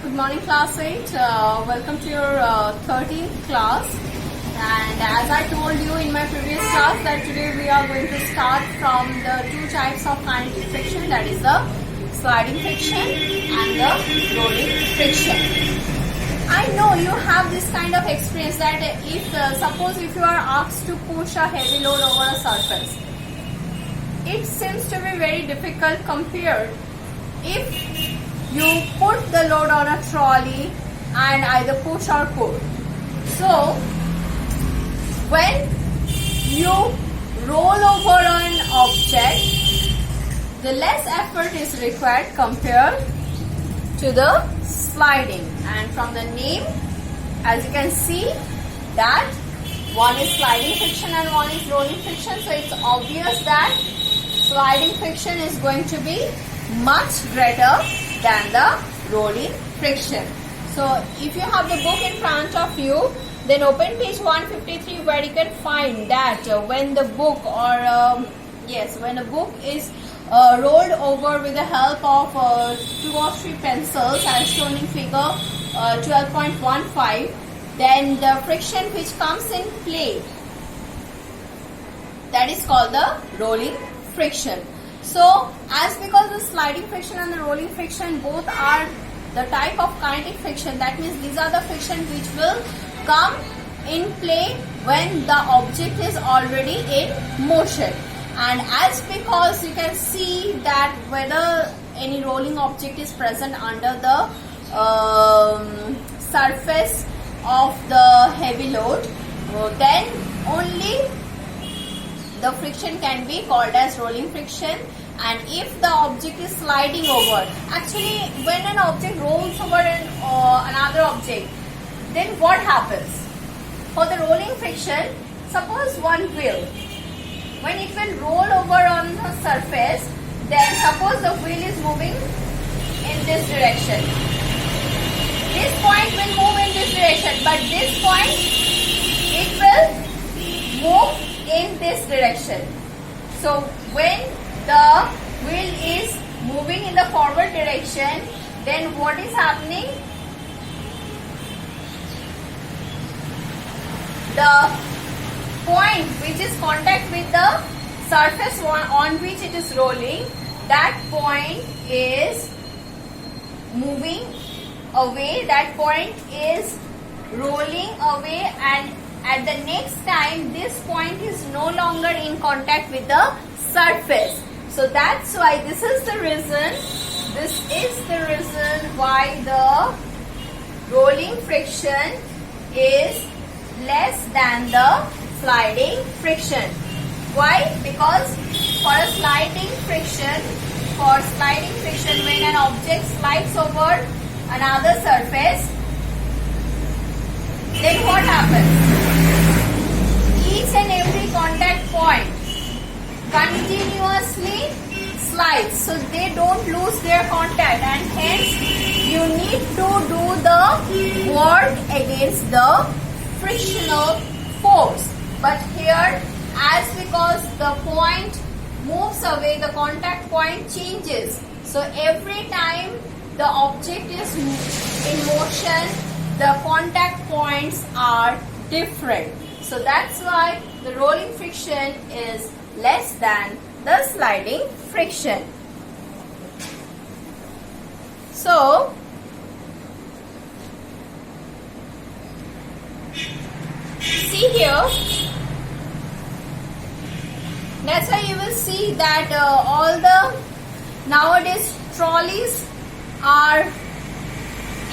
Good morning, class 8. Welcome to your 13th class. And as I told you in my previous class that today we are going to start from the two types of kinetic friction, that is the sliding friction and the rolling friction. I know you have this kind of experience that if suppose if you are asked to push a heavy load over a surface, it seems to be very difficult compared if you put the load on a trolley and either push or pull. So when you roll over an object, the less effort is required compared to the sliding. And from the name, as you can see, that one is sliding friction and one is rolling friction. So it's obvious that sliding friction is going to be much greater than the rolling friction. So if you have the book in front of you, then open page 153 where you can find that when the book when a book is rolled over with the help of 2 or 3 pencils as shown in figure 12.15, then the friction which comes in play, that is called the rolling friction. So as because the sliding friction and the rolling friction both are the type of kinetic friction, that means these are the friction which will come in play when the object is already in motion. And as because you can see that whether any rolling object is present under the surface of the heavy load, then only the friction can be called as rolling friction. And if the object is sliding over, actually when an object rolls over another object, then what happens? For the rolling friction, suppose one wheel, when it will roll over on the surface, then suppose the wheel is moving in this direction. This point will move in this direction, but this point, it will move in this direction. So when the wheel is moving in the forward direction, then what is happening? The point which is contact with the surface on which it is rolling, that point is moving away, that point is rolling away, and at the next time this point is no longer in contact with the surface. So that's why this is the reason why the rolling friction is less than the sliding friction. Why? Because for sliding friction, when an object slides over another surface, then what happens? Each and every contact point continuously slides, so they don't lose their contact, and hence you need to do the work against the frictional force. But here, as because the point moves away, the contact point changes. So every time the object is in motion, the contact points are different. So that's why the rolling friction is less than the sliding friction. So see here, that's why you will see that all the nowadays trolleys are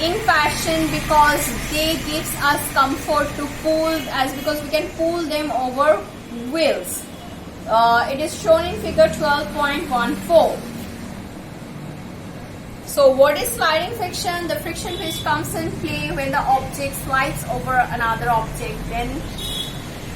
in fashion because they gives us comfort to pull, as because we can pull them over wheels. It is shown in figure 12.14. So what is sliding friction? The friction which comes in play when the object slides over another object, then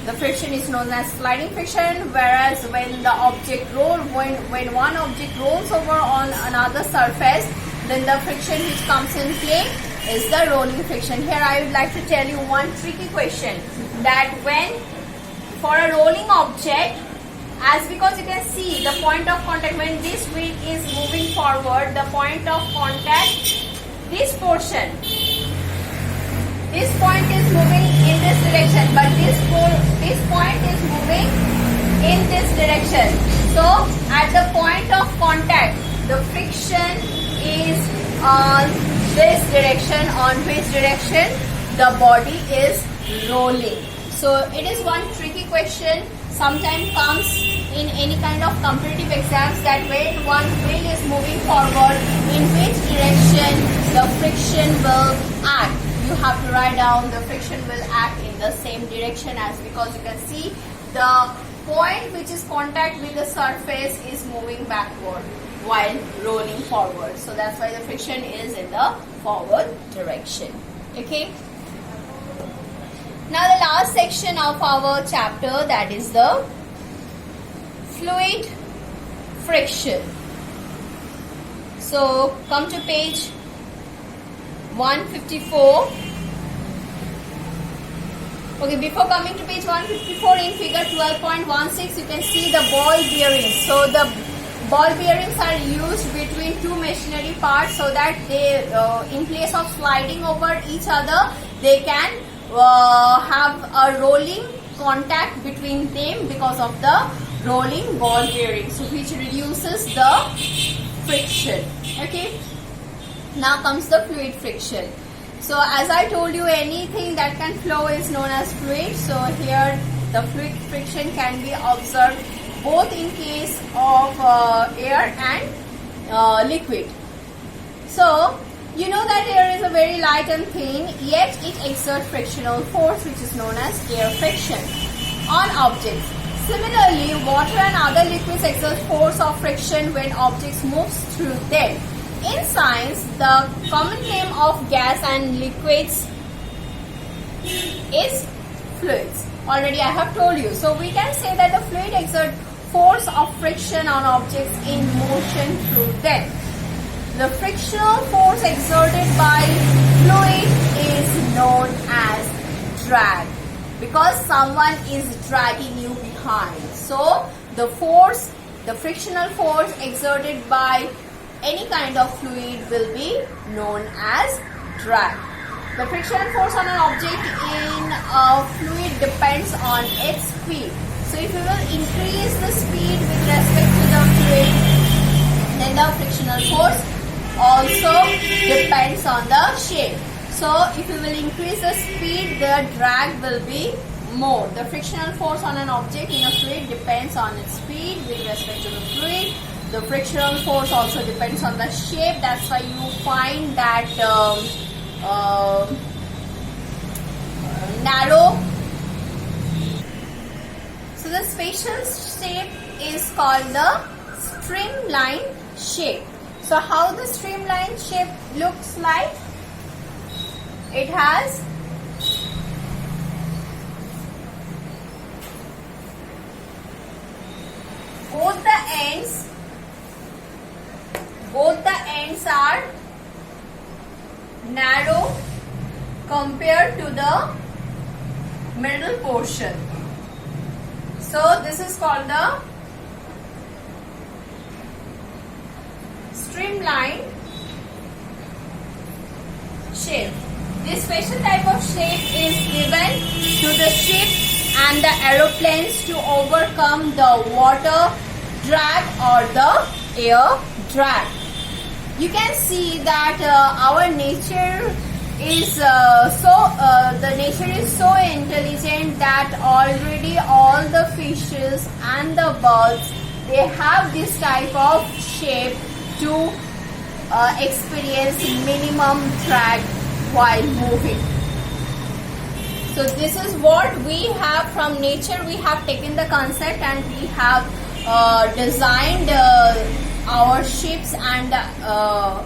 the friction is known as sliding friction. Whereas when the object when one object rolls over on another surface, then the friction which comes in play is the rolling friction. Here I would like to tell you one tricky question, that when for a rolling object, as because you can see the point of contact, when this wheel is moving forward, the point of contact this portion, this point is moving in this direction, but this point is moving in this direction. So at the point of contact, the friction is on this direction, on which direction the body is rolling. So it is one tricky question, sometimes comes in any kind of competitive exams, that when one wheel is moving forward, in which direction the friction will act. You have to write down the friction will act in the same direction, as because you can see the point which is contact with the surface is moving backward while rolling forward. So that's why the friction is in the forward direction. Okay. Now the last section of our chapter, that is the fluid friction. So come to page 154. Okay, before coming to page 154, in figure 12.16, you can see the ball bearings. So the ball bearings are used between two machinery parts, so that they, in place of sliding over each other, they can have a rolling contact between them because of the rolling ball bearings, so which reduces the friction. Okay. Now comes the fluid friction. So as I told you, anything that can flow is known as fluid. So here the fluid friction can be observed both in case of air and liquid. So you know that air is a very light and thin, yet it exerts frictional force, which is known as air friction on objects. Similarly, water and other liquids exert force of friction when objects move through them. In science, the common name of gas and liquids is fluids. Already I have told you. So we can say that the fluid exerts force of friction on objects in motion through them. The frictional force exerted by fluid is known as drag, because someone is dragging you behind. So the force, the frictional force exerted by any kind of fluid will be known as drag. The frictional force on an object in a fluid depends on its speed. So if you will increase the speed with respect to the fluid, then the frictional force also depends on the shape. So if you will increase the speed, the drag will be more. The frictional force on an object in a fluid depends on its speed with respect to the fluid. The frictional force also depends on the shape. That's why you find that narrow. So the special shape is called the streamline shape. So how the streamline shape looks like? It has both the ends are narrow compared to the middle portion. So this is called the streamline shape. This special type of shape is given to the ship and the aeroplanes to overcome the water drag or the air drag. You can see that our nature is the nature is so intelligent that already all the fishes and the birds, they have this type of shape to experience minimum drag while moving. So this is what we have from nature. We have taken the concept and we have designed our ships and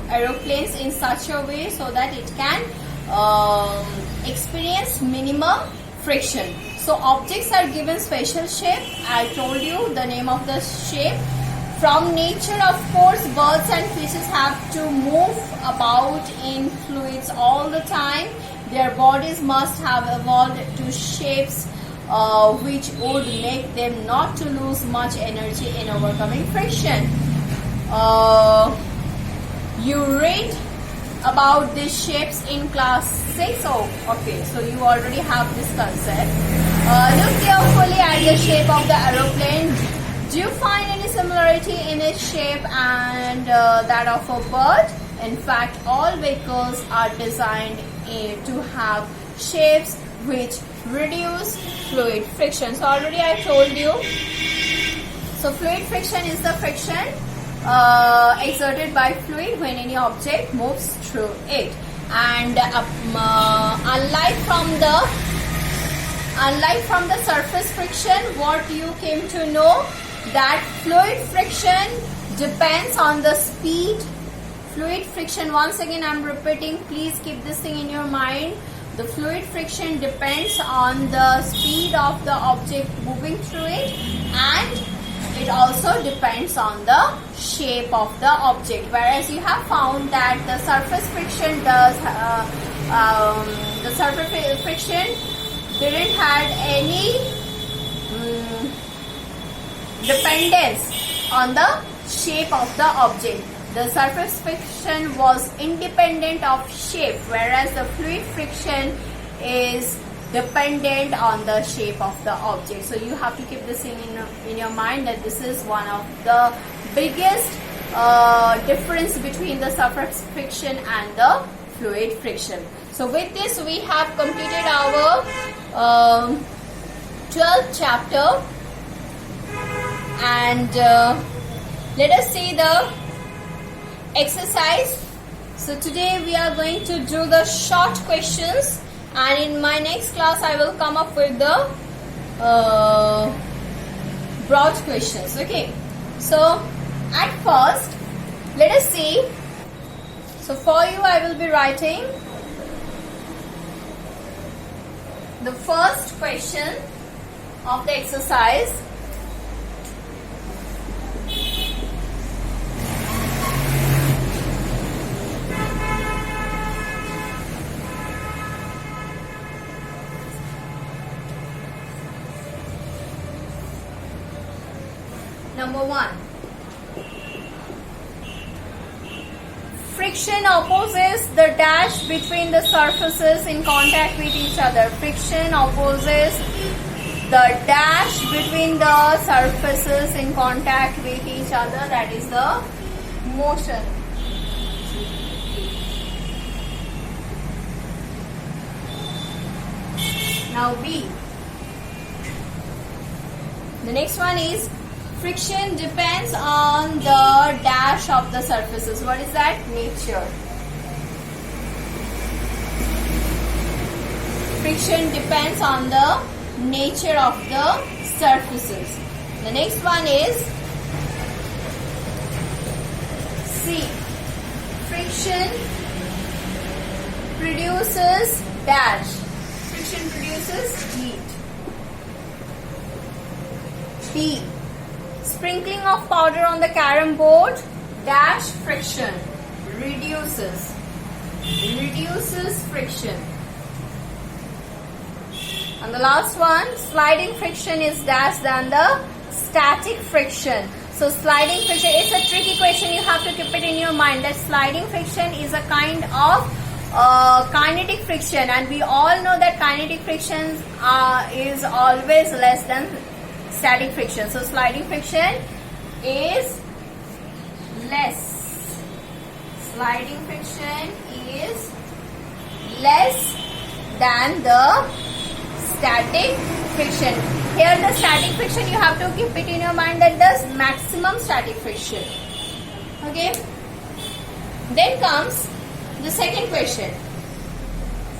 aeroplanes in such a way so that it can experience minimum friction. So objects are given special shape. I told you the name of the shape. From nature, of course, birds and fishes have to move about in fluids all the time. Their bodies must have evolved to shapes which would make them not to lose much energy in overcoming friction. You read about these shapes in class 6? Oh, okay, so you already have this concept. Look carefully at the shape of the aeroplane. Do you find any similarity in its shape and that of a bird? In fact, all vehicles are designed to have shapes which reduce fluid friction. So already I told you. So fluid friction is the friction exerted by fluid when any object moves through it. And unlike from the surface friction, what you came to know, that fluid friction depends on the speed. Fluid friction, once again I'm repeating, please keep this thing in your mind. The fluid friction depends on the speed of the object moving through it, and it also depends on the shape of the object. Whereas you have found that the surface friction didn't have any dependence on the shape of the object. The surface friction was independent of shape, whereas the fluid friction is dependent on the shape of the object. So you have to keep this in your mind, that this is one of the biggest difference between the surface friction and the fluid friction. So with this we have completed our 12th chapter, and let us see the exercise. So today we are going to do the short questions, and in my next class I will come up with the broad questions. Okay, so at first let us see. So for you I will be writing the first question of the exercise. Number 1. Friction opposes the dash between the surfaces in contact with each other. Friction opposes the dash between the surfaces in contact with each other. That is the motion. Now B. The next one is friction depends on the dash of the surfaces. What is that? Nature. Friction depends on the nature of the surfaces. The next one is C. Friction produces dash. Friction produces heat. D. Sprinkling of powder on the carom board dash friction reduces friction. And the last one, sliding friction is dash than the static friction. So sliding friction is a tricky question. You have to keep it in your mind that sliding friction is a kind of kinetic friction, and we all know that kinetic friction is always less than static friction. So sliding friction is less. Sliding friction is less than the static friction. Here the static friction, you have to keep it in your mind that the maximum static friction. Okay. Then comes the second question.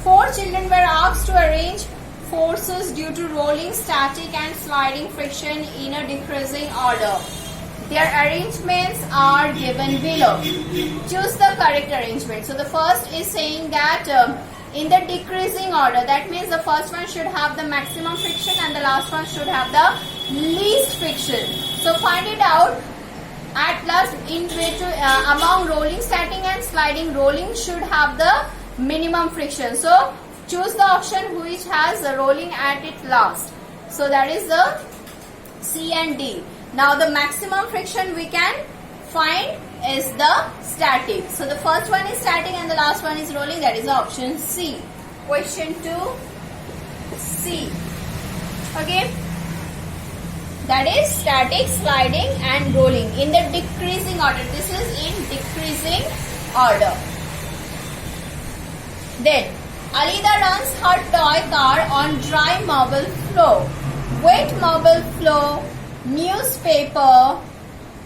4 children were asked to arrange forces due to rolling, static and sliding friction in a decreasing order. Their arrangements are given below. Choose the correct arrangement. So the first is saying that in the decreasing order, that means the first one should have the maximum friction and the last one should have the least friction. So find it out. At last, in between among rolling, static and sliding, rolling should have the minimum friction. So choose the option which has the rolling at its last. So that is the C and D. Now the maximum friction we can find is the static. So the first one is static and the last one is rolling. That is option C. Question 2, C. Okay. That is static, sliding and rolling in the decreasing order. This is in decreasing order. Then Alida runs her toy car on dry marble floor. Wet marble floor, newspaper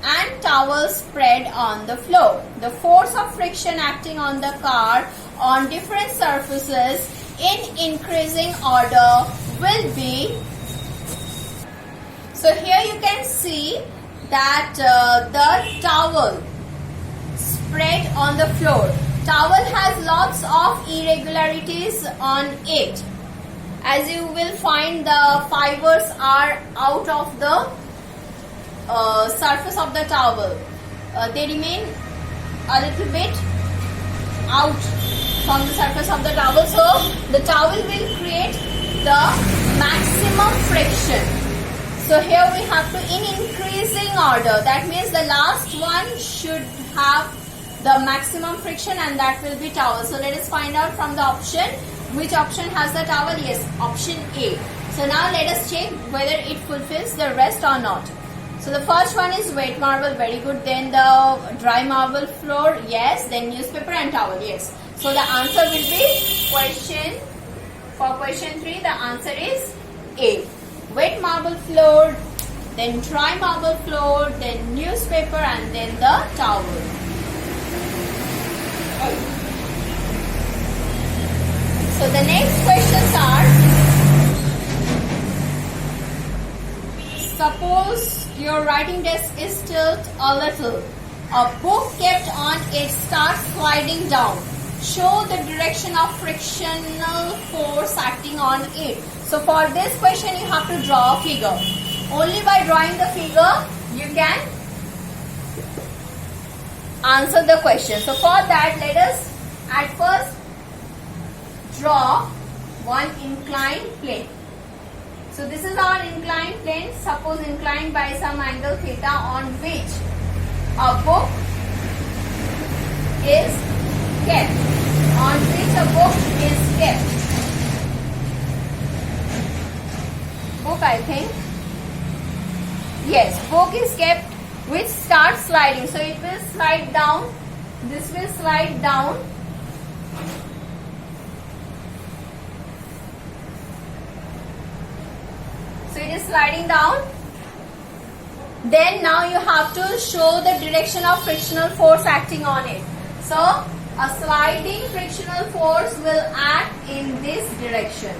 and towel spread on the floor. The force of friction acting on the car on different surfaces in increasing order will be. So here you can see that the towel spread on the floor. Towel has lots of irregularities on it. As you will find, the fibers are out of the surface of the towel. They remain a little bit out from the surface of the towel. So the towel will create the maximum friction. So here we have to in increasing order. That means the last one should have the maximum friction and that will be towel. So let us find out from the option which option has the towel. Yes, option A. So now let us check whether it fulfills the rest or not. So the first one is wet marble, very good. Then the dry marble floor, yes. Then newspaper and towel, yes. So the answer will be for question 3, the answer is A. Wet marble floor, then dry marble floor, then newspaper and then the towel. So the next questions are, suppose your writing desk is tilted a little. A book kept on it starts sliding down. Show the direction of frictional force acting on it. So for this question you have to draw a figure. Only by drawing the figure you can answer the question. So for that, let us at first draw one inclined plane. So this is our inclined plane. Suppose inclined by some angle theta on which a book is kept. On which a book is kept. Book, I think. Yes, book is kept which starts sliding. So it will slide down. This will slide down. So it is sliding down. Then now you have to show the direction of frictional force acting on it. So a sliding frictional force will act in this direction.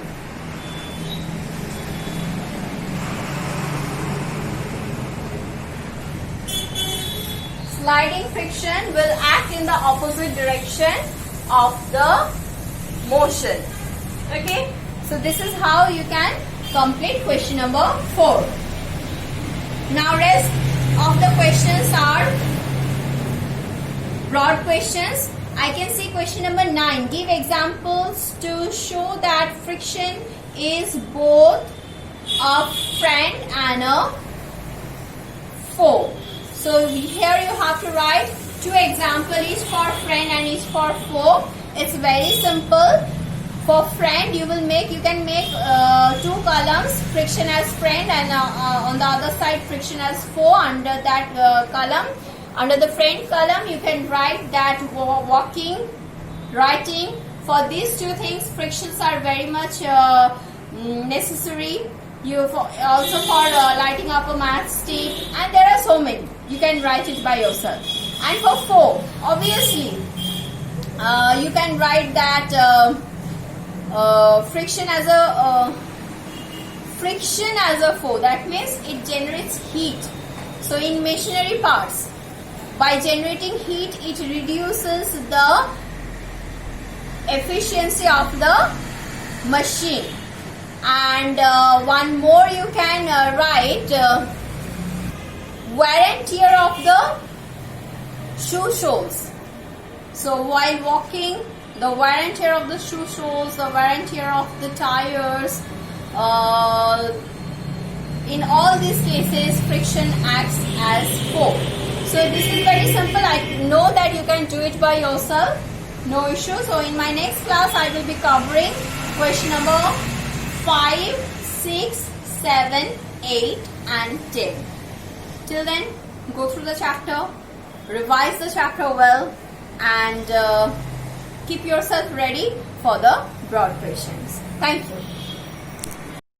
Sliding friction will act in the opposite direction of the motion. Okay, so this is how you can complete question number 4. Now rest of the questions are broad questions. I can see question number 9. Give examples to show that friction is both a friend and a foe. So here you have to write 2 examples, each for friend and each for foe. It's very simple. For friend, you can make 2 columns, friction as friend and on the other side friction as foe. Under that column, under the friend column, you can write that walking, writing. For these 2 things, frictions are very much necessary. Also for lighting up a matchstick, and there are so many. You can write it by yourself. And for foe, obviously, you can write that friction as a foe. That means it generates heat. So in machinery parts, by generating heat, it reduces the efficiency of the machine. And one more you can write wear and tear of the shoe soles. So while walking, the wear and tear of the shoe soles, the wear and tear of the tires, in all these cases friction acts as foe. So this is very simple. I know that you can do it by yourself. No issue. So in my next class, I will be covering question number 5, 6, 7, 8 and 10. Till then, go through the chapter, revise the chapter well, and keep yourself ready for the broad questions. Thank you.